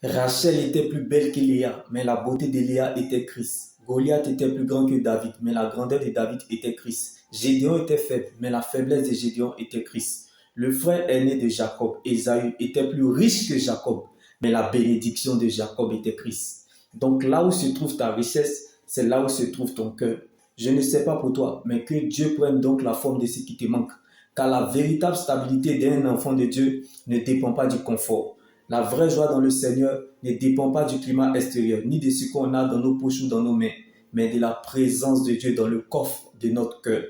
Rachel était plus belle que Léa, mais la beauté de Léa était Christ. Goliath était plus grand que David, mais la grandeur de David était Christ. Gédéon était faible, mais la faiblesse de Gédéon était Christ. Le frère aîné de Jacob, Ésaü, était plus riche que Jacob, mais la bénédiction de Jacob était Christ. Donc là où se trouve ta richesse, c'est là où se trouve ton cœur. Je ne sais pas pour toi, mais que Dieu prenne donc la forme de ce qui te manque. Car la véritable stabilité d'un enfant de Dieu ne dépend pas du confort. La vraie joie dans le Seigneur ne dépend pas du climat extérieur, ni de ce qu'on a dans nos poches ou dans nos mains, mais de la présence de Dieu dans le coffre de notre cœur.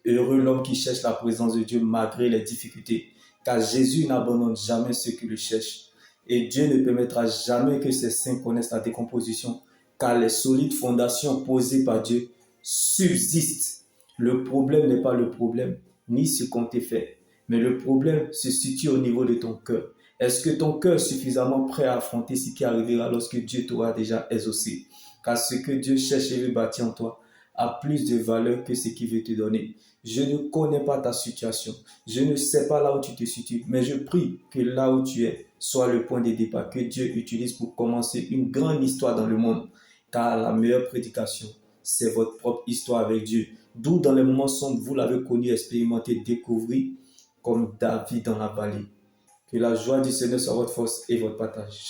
Heureux l'homme qui cherche la présence de Dieu malgré les difficultés, car Jésus n'abandonne jamais ceux qui le cherchent. Et Dieu ne permettra jamais que ses saints connaissent la décomposition, car les solides fondations posées par Dieu subsistent. Le problème n'est pas le problème, ni ce qu'on t'a fait, mais le problème se situe au niveau de ton cœur. Est-ce que ton cœur est suffisamment prêt à affronter ce qui arrivera lorsque Dieu t'aura déjà exaucé? Car ce que Dieu cherche et veut bâtir en toi a plus de valeur que ce qu'il veut te donner. Je ne connais pas ta situation. Je ne sais pas là où tu te situes, mais je prie que là où tu es soit le point de départ que Dieu utilise pour commencer une grande histoire dans le monde. Car la meilleure prédication, c'est votre propre histoire avec Dieu. D'où dans les moments sombres, vous l'avez connu, expérimenté, découvert comme David dans la vallée. Que la joie du Seigneur soit votre force et votre partage.